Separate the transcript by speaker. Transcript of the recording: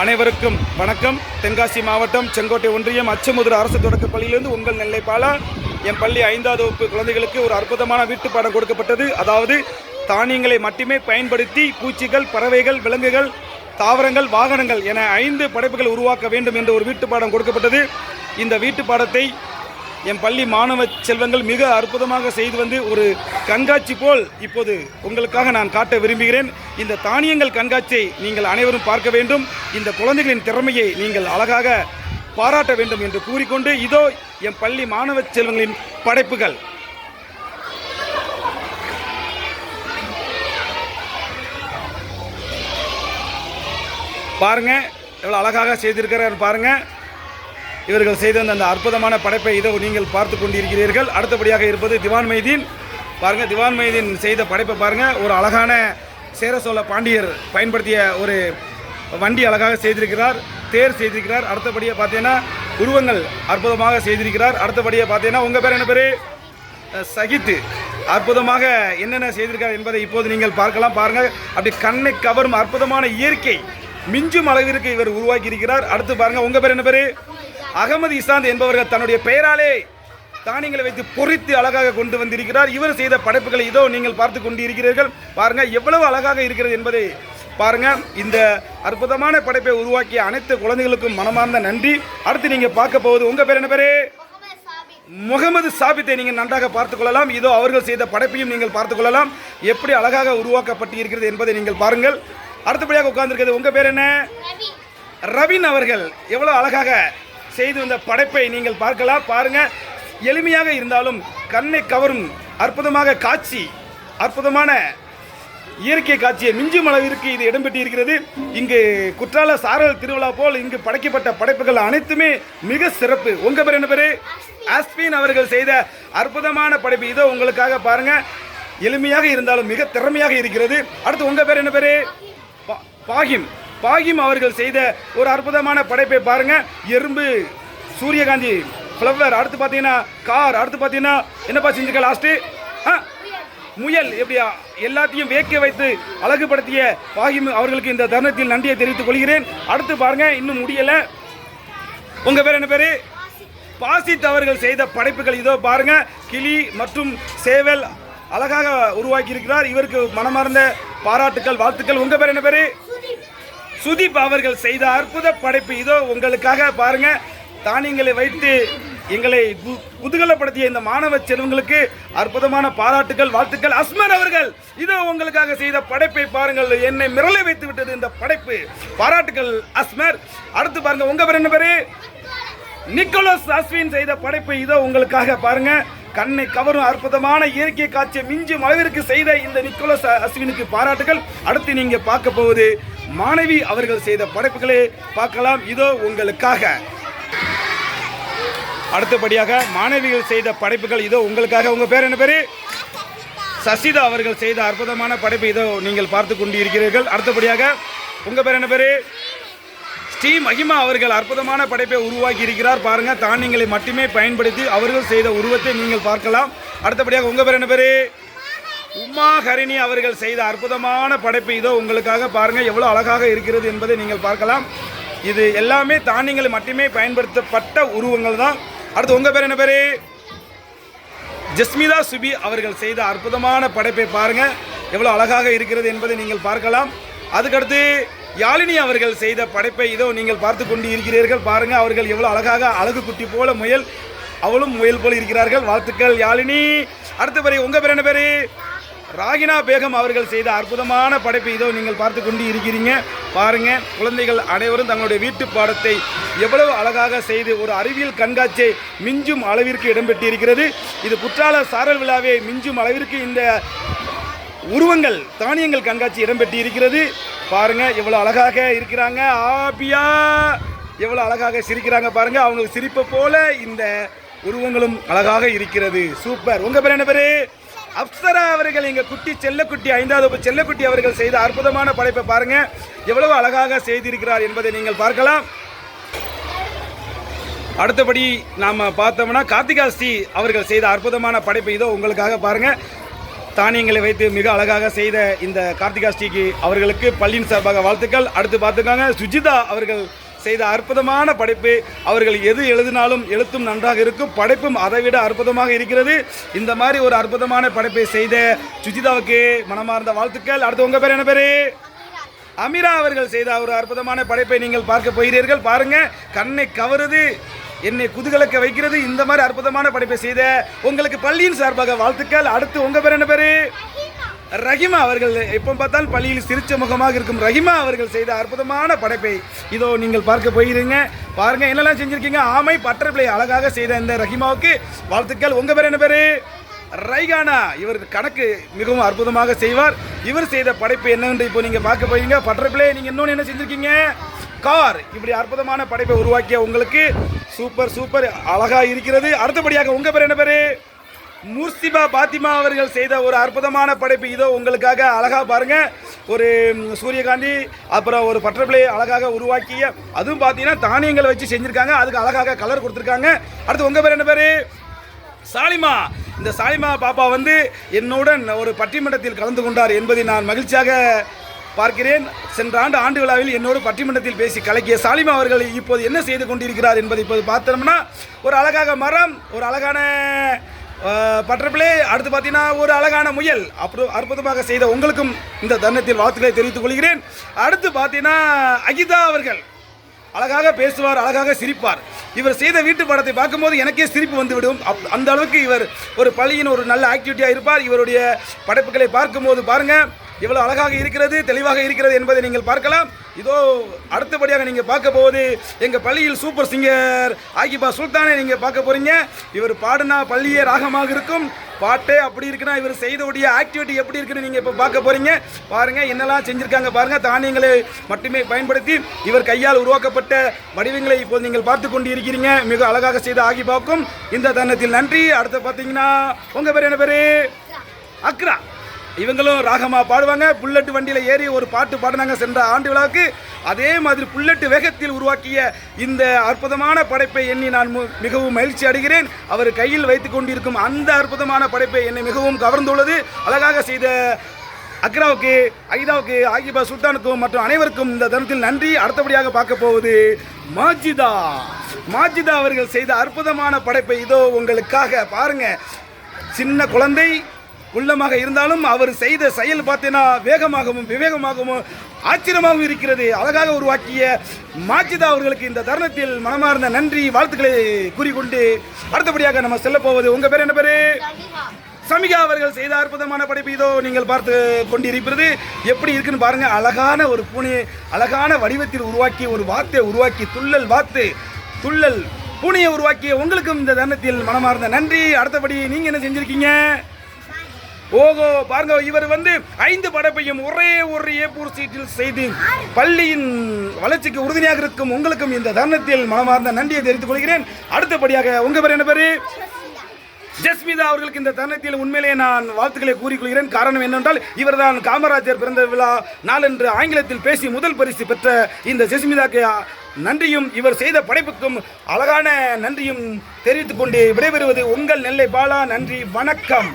Speaker 1: அனைவருக்கும் வணக்கம். தென்காசி மாவட்டம் செங்கோட்டை ஒன்றியம் அச்சமுதிர் அரசு தொடக்கப் பள்ளியிலிருந்து உங்கள் நெல்லை பாலா. என் பள்ளி 5வது வகுப்பு குழந்தைகளுக்கு ஒரு அற்புதமான வீட்டு பாடம் கொடுக்கப்பட்டது. அதாவது தானியங்களை மட்டுமே பயன்படுத்தி பூச்சிகள், பறவைகள், விலங்குகள், தாவரங்கள், வாகனங்கள் என 5 படைப்புகள் உருவாக்க வேண்டும் என்ற ஒரு வீட்டு பாடம் கொடுக்கப்பட்டது. இந்த வீட்டு பாடத்தை என் பள்ளி மாணவ செல்வங்கள் மிக அற்புதமாக செய்து வந்து ஒரு கண்காட்சி போல் இப்போது உங்களுக்காக நான் காட்ட விரும்புகிறேன். இந்த தானியங்கள் கண்காட்சியை நீங்கள் அனைவரும் பார்க்க வேண்டும். இந்த குழந்தைகளின் திறமையை நீங்கள் அழகாக பாராட்ட வேண்டும் என்று கூறிக்கொண்டு இதோ என் பள்ளி மாணவ செல்வங்களின் படைப்புகள். பாருங்க, எவ்வளோ அழகாக செய்திருக்கிறார் பாருங்க. இவர்கள் செய்த அந்த அற்புதமான படைப்பை இதோ நீங்கள் பார்த்து கொண்டிருக்கிறீர்கள். அடுத்தபடியாக இருப்பது திவான் மைதீன். பாருங்கள், திவான் மைதீன் செய்த படைப்பை பாருங்கள். ஒரு அழகான சேர சோழ பாண்டியர் பயன்படுத்திய ஒரு வண்டி அழகாக செய்திருக்கிறார், தேர் செய்திருக்கிறார். அடுத்தபடியாக பார்த்தீங்கன்னா உருவங்கள் அற்புதமாக செய்திருக்கிறார். அடுத்தபடியாக பார்த்தீங்கன்னா உங்கள் பேர் என்ன பேர்? சகித்து. அற்புதமாக என்னென்ன செய்திருக்கிறார் என்பதை இப்போது நீங்கள் பார்க்கலாம். பாருங்கள், அப்படி கண்ணை கவரும் அற்புதமான இயற்கை மிஞ்சும் அளவிற்கு இவர் உருவாக்கி இருக்கிறார். அடுத்து பாருங்கள், உங்கள் பேர் என்ன பேர்? அகமது இசாந்த் என்பவர்கள் தன்னுடைய பெயராலே தானியங்களை வைத்து பொறித்து அழகாக கொண்டு வந்திருக்கிறார். இவர் செய்த படைப்புகளை இதோ நீங்கள் பார்த்து கொண்டிருக்கிறீர்கள். பாருங்க, எவ்வளவு அழகாக இருக்கிறது என்பதை பாருங்க. இந்த அற்புதமான படைப்பை உருவாக்கிய அனைத்து குழந்தைகளுக்கும் மனமார்ந்த நன்றி. அடுத்து நீங்க பார்க்க போவது உங்க பேர் என்ன பேரு? முகமது சாபித்தை நீங்கள் நன்றாக பார்த்துக் கொள்ளலாம். இதோ அவர்கள் செய்த படைப்பையும் நீங்கள் பார்த்துக் கொள்ளலாம். எப்படி அழகாக உருவாக்கப்பட்டு இருக்கிறது என்பதை நீங்கள் பாருங்கள். அடுத்தபடியாக உட்கார்ந்திருக்கிறது உங்க பேர் என்ன? ரவின் அவர்கள் எவ்வளவு அழகாக செய்து வந்த படைப்பை நீங்கள் பார்க்கலாம். பாருங்க, எளிமையாக இருந்தாலும் கண்ணை கவரும் அற்புதமாக காட்சி, அற்புதமான இயற்கை காட்சியை மிஞ்சும் அளவிற்கு இது இடம்பெற்று இருக்கிறது. இங்கு குற்றால சாரல் திருவிழா போல் இங்கு படைக்கப்பட்ட படைப்புகள் அனைத்துமே மிக சிறப்பு. உங்க பேர் என்ன பேரு? ஆஸ்பின் அவர்கள் செய்த அற்புதமான படைப்பு இதோ உங்களுக்காக பாருங்க. எளிமையாக இருந்தாலும் மிக திறமையாக இருக்கிறது. அடுத்து உங்க பேர் என்ன பேரு? பாகிம். பாகிம் அவர்கள் செய்த ஒரு அற்புதமான படைப்பை பாருங்க. எறும்பு, சூரியகாந்தி, ஃப்ளவர், அடுத்து பார்த்தீங்கன்னா கார், அடுத்து பார்த்தீங்கன்னா என்னப்பா செஞ்சுக்க லாஸ்ட்டு முயல். எப்படியா எல்லாத்தையும் வேக்க வைத்து அழகுபடுத்திய பாகிம் அவர்களுக்கு இந்த தருணத்தில் நன்றியை தெரிவித்துக் கொள்கிறேன். அடுத்து பாருங்க, இன்னும் முடியலை. உங்க பேர் என்ன பேரு? பாசித் அவர்கள் செய்த படைப்புகள் இதோ பாருங்க. கிளி மற்றும் சேவல் அழகாக உருவாக்கி இருக்கிறார். இவருக்கு மனமார்ந்த பாராட்டுக்கள், வாழ்த்துக்கள். உங்க பேர் என்ன பேரு? சுதீப் அவர்கள் செய்த அற்புத படைப்பு இதோ உங்களுக்காக பாருங்க. தானியங்களை வைத்து எங்களை குதூகலப்படுத்திய இந்த மாணவ செல்வங்களுக்கு அற்புதமான பாராட்டுகள், வாழ்த்துக்கள். அஸ்மர் அவர்கள் இதோ உங்களுக்காக செய்த படைப்பை பாருங்கள். என்னை மிரளை வைத்து விட்டது இந்த படைப்பு. பாராட்டுகள் அஸ்மர். அடுத்து பாருங்க, உங்க பேர் என்ன பேரு? நிக்கோலஸ் அஸ்வின் செய்த படைப்பு இதோ உங்களுக்காக பாருங்க. கண்ணை கவரும் அற்புதமான இயற்கை காட்சியை மிஞ்சும் அளவிற்கு செய்த இந்த நிக்கோலஸ் அஸ்வினுக்கு பாராட்டுகள். அடுத்து நீங்க பார்க்க போவது மாணவி அவர்கள் செய்த படைப்புகளை பார்க்கலாம். இதோ உங்களுக்காக. அடுத்தபடியாக மாணவிகள் செய்த படைப்புகள் இதோ உங்களுக்காக. உங்க பேர் என்ன பேரு? சசிதா அவர்கள் செய்த அற்புதமான படைப்பு இதோ நீங்கள் பார்த்து கொண்டு இருக்கிறீர்கள். அடுத்தபடியாக உங்க பேர் என்ன பேரு? ஸ்ரீ மகிமா அவர்கள் அற்புதமான படைப்பை உருவாக்கி இருக்கிறார். பாருங்க, தானியங்களை மட்டுமே பயன்படுத்தி அவர்கள் செய்த உருவத்தை நீங்கள் பார்க்கலாம். அடுத்தபடியாக உங்க பேர் என்ன பேரு? உமா ஹரிணி அவர்கள் செய்த அற்புதமான படைப்பு இதோ உங்களுக்காக பாருங்க. எவ்வளவு அழகாக இருக்கிறது என்பதை நீங்கள் பார்க்கலாம். இது எல்லாமே தானியங்களை மட்டுமே பயன்படுத்தப்பட்ட உருவங்கள் தான். அடுத்து உங்க பேர் என்ன பேரு? ஜஸ்மிதா சுபி அவர்கள் செய்த அற்புதமான படைப்பை பாருங்க. எவ்வளவு அழகாக இருக்கிறது என்பதை நீங்கள் பார்க்கலாம். அதுக்கடுத்து யாழினி அவர்கள் செய்த படைப்பை இதோ நீங்கள் பார்த்து கொண்டு இருக்கிறீர்கள். பாருங்க, அவர்கள் எவ்வளவு அழகாக அழகு குட்டி போல முயல், அவளும் முயல் போல இருக்கிறார்கள். வாழ்த்துக்கள் யாழினி. அடுத்தபடி உங்க பேர் என்ன பேரு? ராகினா பேகம் அவர்கள் செய்த அற்புதமான படைப்பை இதோ நீங்கள் பார்த்து கொண்டு இருக்கிறீங்க. பாருங்க, குழந்தைகள் அனைவரும் தங்களுடைய வீட்டு பாடத்தை எவ்வளவு அழகாக செய்து ஒரு அறிவியல் கண்காட்சியை மிஞ்சும் அளவிற்கு இடம்பெற்று இருக்கிறது. இது குற்றால சாரல் விழாவை மிஞ்சும் அளவிற்கு இந்த உருவங்கள் தானியங்கள் கண்காட்சி இடம்பெற்று இருக்கிறது. பாருங்க, எவ்வளவு அழகாக இருக்கிறாங்க. ஆபியா எவ்வளவு அழகாக சிரிக்கிறாங்க பாருங்க. அவங்க சிரிப்பை போல இந்த உருவங்களும் அழகாக இருக்கிறது. சூப்பர். உங்க பேர் என்ன பேரு? அப்சரா அவர்கள், எங்க குட்டி செல்லக்குட்டி 5வது செல்லக்குட்டி அவர்கள் செய்த அற்புதமான படைப்பை பாருங்க. எவ்வளவு அழகாக செய்திருக்கிறார் என்பதை நீங்கள் பார்க்கலாம். அடுத்தபடி நாம பார்த்தோம்னா கார்த்திகா ஸ்ரீ அவர்கள் செய்த அற்புதமான படைப்பை இதோ உங்களுக்காக பாருங்க. தானியங்களை வைத்து மிக அழகாக செய்த இந்த கார்த்திகா ஸ்ரீக்கு அவர்களுக்கு பள்ளியின் சார்பாக வாழ்த்துக்கள். அடுத்து பார்த்துக்காங்க சுஜிதா அவர்கள் செய்த அற்புதமான படைப்பு. அவர்கள் எது எழுதினாலும் எழுத்தும் நன்றாக இருக்கும், படைப்பும் அதைவிட அற்புதமாக இருக்கிறது. இந்த மாதிரி ஒரு அற்புதமான படைப்பை செய்த சுஜிதாவுக்கு மனமார்ந்த வாழ்த்துக்கள். அடுத்து உங்கள் பேர் என்ன பேர்? அமீரா அவர்கள் செய்த ஒரு அற்புதமான படைப்பை நீங்கள் பார்க்க போகிறீர்கள். பாருங்க, கண்ணை கவருது, என்னை குதூகலக்க வைக்கிறது. இந்த மாதிரி அற்புதமான படைப்பை செய்த உங்களுக்கு பள்ளியின் சார்பாக வாழ்த்துக்கள். அடுத்து உங்கள் பேர் என்ன பேர்? ரஹிமா அவர்கள். எப்போ பார்த்தாலும் பள்ளியில் சிரிச்ச முகமாக இருக்கும் ரஹிமா அவர்கள் செய்த அற்புதமான படைப்பை இதோ நீங்கள் பார்க்க போயிருங்க. பாருங்க என்னெல்லாம் செஞ்சுருக்கீங்க. ஆமை பட்டர்ஃப்ளை அழகாக செய்த இந்த ரஹிமாவுக்கு வாழ்த்துக்கள். உங்கள் பேர் என்ன பேர்? ரைகானா. இவர் கணக்கு மிகவும் அற்புதமாக செய்வார். இவர் செய்த படைப்பு என்னவென்று இப்போ நீங்கள் பார்க்க போறீங்க. பட்டர்ஃப்ளை நீங்கள் இன்னொன்று என்ன செஞ்சுருக்கீங்க? கார். இப்படி அற்புதமான படைப்பை உருவாக்கிய உங்களுக்கு சூப்பர் சூப்பர் அழகா இருக்கிறது. அடுத்தபடியாக உங்கள் பேர் என்ன பேர்? முர்சிபா பாத்திமா அவர்கள் செய்த ஒரு அற்புதமான படைப்பு இதோ உங்களுக்காக அழகாக பாருங்க. ஒரு சூரியகாந்தி அப்புறம் ஒரு பட்டர்ஃப்ளை அழகாக உருவாக்கிய, அதுவும் பார்த்தீங்கன்னா தானியங்களை வச்சு செஞ்சுருக்காங்க. அதுக்கு அழகாக கலர் கொடுத்துருக்காங்க. அடுத்து உங்கள் பேர் என்ன பேர்? சாலிமா. இந்த சாலிமா பாப்பா வந்து என்னுடன் ஒரு பட்டிமன்றத்தில் கலந்து கொண்டார் என்பதை நான் மகிழ்ச்சியாக பார்க்கிறேன். சென்ற ஆண்டு விழாவில் என்னோடு பட்டிமன்றத்தில் பேசி கலக்கிய சாலிமா அவர்கள் இப்போது என்ன செய்து கொண்டிருக்கிறார் என்பதை இப்போது பார்த்தோம்னா, ஒரு அழகாக மரம், ஒரு அழகான பட்டர்ஃப்ளை, அடுத்து பார்த்தீங்கன்னா ஒரு அழகான முயல். அப்புறம் அற்புதமாக செய்த உங்களுக்கும் இந்த தருணத்தில் வாழ்த்துக்களை தெரிவித்துக் கொள்கிறேன். அடுத்து பார்த்தீங்கன்னா அகிதா அவர்கள் அழகாக பேசுவார், அழகாக சிரிப்பார். இவர் செய்த வீட்டு படத்தை பார்க்கும்போது எனக்கே சிரிப்பு வந்துவிடும். அந்த அளவுக்கு இவர் ஒரு பள்ளியின் ஒரு நல்ல ஆக்டிவிட்டியாக இருப்பார். இவருடைய படைப்புகளை பார்க்கும்போது பாருங்கள் இவ்வளோ அழகாக இருக்கிறது, தெளிவாக இருக்கிறது என்பதை நீங்கள் பார்க்கலாம். இதோ அடுத்தபடியாக நீங்கள் பார்க்க போவது எங்கள் பள்ளியில் சூப்பர் சிங்கர் ஆகிபா சுல்தானை நீங்கள் பார்க்க போகிறீங்க. இவர் பாடுனா பள்ளியே ராகமாக இருக்கும். பாட்டே அப்படி இருக்குன்னா இவர் செய்தவுடைய ஆக்டிவிட்டி எப்படி இருக்குன்னு நீங்கள் இப்போ பார்க்க போகிறீங்க. பாருங்கள் என்னெல்லாம் செஞ்சுருக்காங்க பாருங்கள். தானியங்களை மட்டுமே பயன்படுத்தி இவர் கையால் உருவாக்கப்பட்ட வடிவங்களை இப்போது நீங்கள் பார்த்து கொண்டு இருக்கிறீங்க. மிக அழகாக செய்த ஆகிபாவுக்கும் இந்த தருணத்தில் நன்றி. அடுத்து பார்த்தீங்கன்னா உங்கள் பேர் என்ன பேர்? அக்ரா. இவங்களும் ராகமாக பாடுவாங்க. புல்லட்டு வண்டியில் ஏறி ஒரு பாட்டு பாடினாங்க சென்ற ஆண்டு விழாவுக்கு. அதே மாதிரி புல்லட்டு வேகத்தில் உருவாக்கிய இந்த அற்புதமான படைப்பை எண்ணி நான் மிகவும் மகிழ்ச்சி அடைகிறேன். அவர் கையில் வைத்து கொண்டிருக்கும் அந்த அற்புதமான படைப்பை என்னை மிகவும் கவர்ந்துள்ளது. அழகாக செய்த அக்ராவுக்கு, அகிதாவுக்கு, ஆகிபா சுல்தானுக்கும் மற்றும் அனைவருக்கும் இந்த தருணத்தில் நன்றி. அடுத்தபடியாக பார்க்க போவது மாஜிதா. மாஜிதா அவர்கள் செய்த அற்புதமான படைப்பை இதோ உங்களுக்காக பாருங்க. சின்ன குழந்தை உள்ளமாக இருந்தாலும் அவர் செய்த செயல் பார்த்தீங்கன்னா வேகமாகவும் விவேகமாகவும் ஆச்சரியமாகவும் இருக்கிறது. அழகாக உருவாக்கிய மாஜிதா அவர்களுக்கு இந்த தருணத்தில் மனமார்ந்த நன்றி வாழ்த்துக்களை கூறிக்கொண்டு அடுத்தபடியாக நம்ம செல்ல போவது உங்கள் பேர் என்ன பேர்? சமிகா அவர்கள் செய்த அற்புதமான படைப்பு இதோ நீங்கள் பார்த்து கொண்டிருக்கிறது. எப்படி இருக்குன்னு பாருங்க. அழகான ஒரு பூனை அழகான வடிவத்தில் உருவாக்கி ஒரு வார்த்தையை உருவாக்கி துள்ளல் பூனையை உருவாக்கிய உங்களுக்கும் இந்த தருணத்தில் மனமார்ந்த நன்றி. அடுத்தபடி நீங்க என்ன செஞ்சிருக்கீங்க? ஓகோ பாருங்க, இவர் வந்து 5 படைப்பையும் ஒரே ஒரு ஏ4 சீட்டில் செய்து பள்ளியின் வளர்ச்சிக்கு உறுதுணையாக இருக்கும் உங்களுக்கும் இந்த தருணத்தில் மனமார்ந்த நன்றியை தெரிவித்துக் கொள்கிறேன். அடுத்தபடியாக உங்க பேர் என்ன பேரு? ஜஸ்மிதா அவர்களுக்கு இந்த தருணத்தில் உண்மையிலேயே நான் வாழ்த்துக்களை கூறிக்கொள்கிறேன். காரணம் என்னவென்றால் இவர்தான் காமராஜர் பிறந்த விழா நாளன்று ஆங்கிலத்தில் பேசி முதல் பரிசு பெற்ற இந்த ஜஸ்மிதாக்கு நன்றியும் இவர் செய்த படைப்புக்கும் அழகான நன்றியும் தெரிவித்துக் கொண்டு விடைபெறுவது உங்கள் நெல்லை பாலா. நன்றி, வணக்கம்.